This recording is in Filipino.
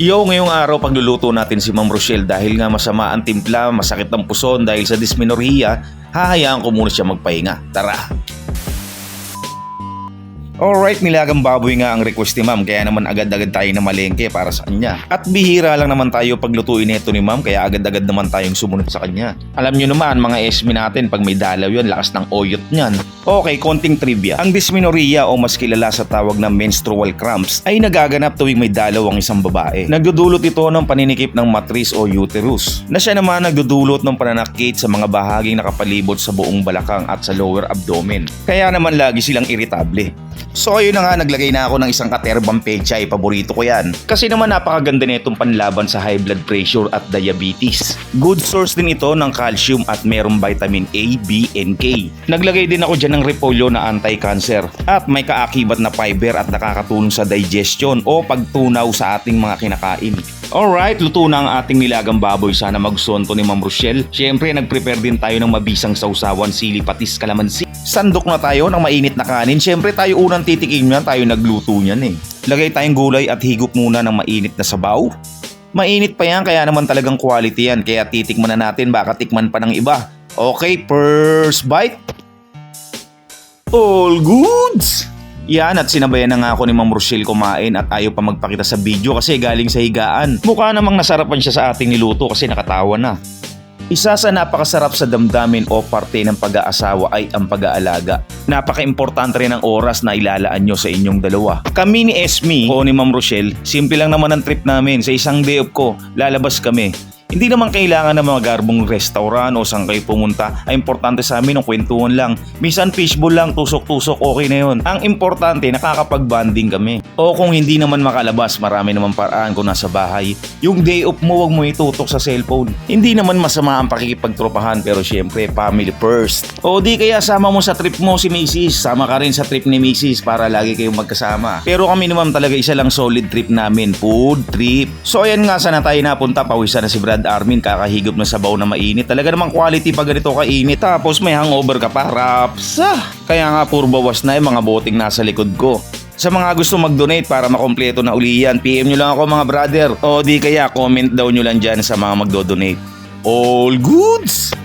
Ngayong araw pagluluto natin si Ma'am Rochelle dahil nga masama ang timpla, masakit ang puson dahil sa dysmenorrhea, hahayaan ko muna siya magpahinga. Tara! Alright, nilagang baboy nga ang request ni Ma'am kaya naman agad-agad tayo na malengke para sa kanya. At bihira lang naman tayo paglutuin nito ni Ma'am kaya agad-agad naman tayong sumunod sa kanya. Alam nyo naman mga esmi natin pag may dalaw yun, lakas ng oyot niyan. Okay, konting trivia. Ang dysmenorrhea o mas kilala sa tawag na menstrual cramps ay nagaganap tuwing may dalaw ang isang babae. Nagdudulot ito ng paninikip ng matris o uterus na siya naman nagdudulot ng pananakit sa mga bahaging nakapalibot sa buong balakang at sa lower abdomen. Kaya naman lagi silang iritable. So ayun na nga, naglagay na ako ng isang katerbang pechay, paborito ko yan. Kasi naman napakaganda nitong panlaban sa high blood pressure at diabetes. Good source din ito ng calcium at merong vitamin A, B, and K. Naglagay din ako dyan ng repolyo na anti-cancer at may kaakibat na fiber at nakakatulong sa digestion o pagtunaw sa ating mga kinakain. Alright, luto na ang ating nilagang baboy. Sana magustuhan to ni Ma'am Rochelle. Siyempre, nag-prepare din tayo ng mabisang sausawan, sili, patis, kalamansi. Sandok na tayo ng mainit na kanin. Siyempre, tayo unang titikim yan. Tayo nagluto niyan eh. Lagay tayong gulay at higop muna ng mainit na sabaw. Mainit pa yan, kaya naman talagang quality yan. Kaya titikman na natin, baka tikman pa ng iba. Okay, first bite. All goods! Yan, at sinabayan na nga ako ni Ma'am Rochelle kumain at ayaw pa magpakita sa video kasi galing sa higaan. Mukha namang nasarapan siya sa ating niluto kasi nakatawa na. Isa sa napakasarap sa damdamin o parte ng pag-aasawa ay ang pag-aalaga. Napaka-importante rin ang oras na ilalaan nyo sa inyong dalawa. Kami ni Esme o ni Ma'am Rochelle, simple lang naman ang trip namin. Sa isang day off ko, lalabas kami. Hindi naman kailangan ng mga garbong restaurant o saan kayo pumunta. Ang importante sa amin ng kwentuhan lang. Minsan fishbowl lang, tusok-tusok, okay na yun. Ang importante, nakakapag-bonding kami. O kung hindi naman makalabas, marami naman paraan kung nasa bahay. Yung day off mo, wag mo itutok sa cellphone. Hindi naman masama ang pakikipagtropahan pero syempre, family first. O di kaya sama mo sa trip mo si Mrs. Sama ka rin sa trip ni Mrs. para lagi kayong magkasama. Pero kami naman talaga isa lang solid trip namin, food trip. So ayan nga, sana tayo napunta, pawisan na si Brad Armin, kakahigop na sabaw na mainit. Talaga namang quality pag ganito kainit. Tapos may hangover ka pa, raps. Kaya nga puro bawas na yung mga boting nasa likod ko. Sa mga gusto mag-donate para makompleto na uli yan, PM nyo lang ako mga brother. O di kaya comment daw nyo lang dyan sa mga magdo-donate. All goods!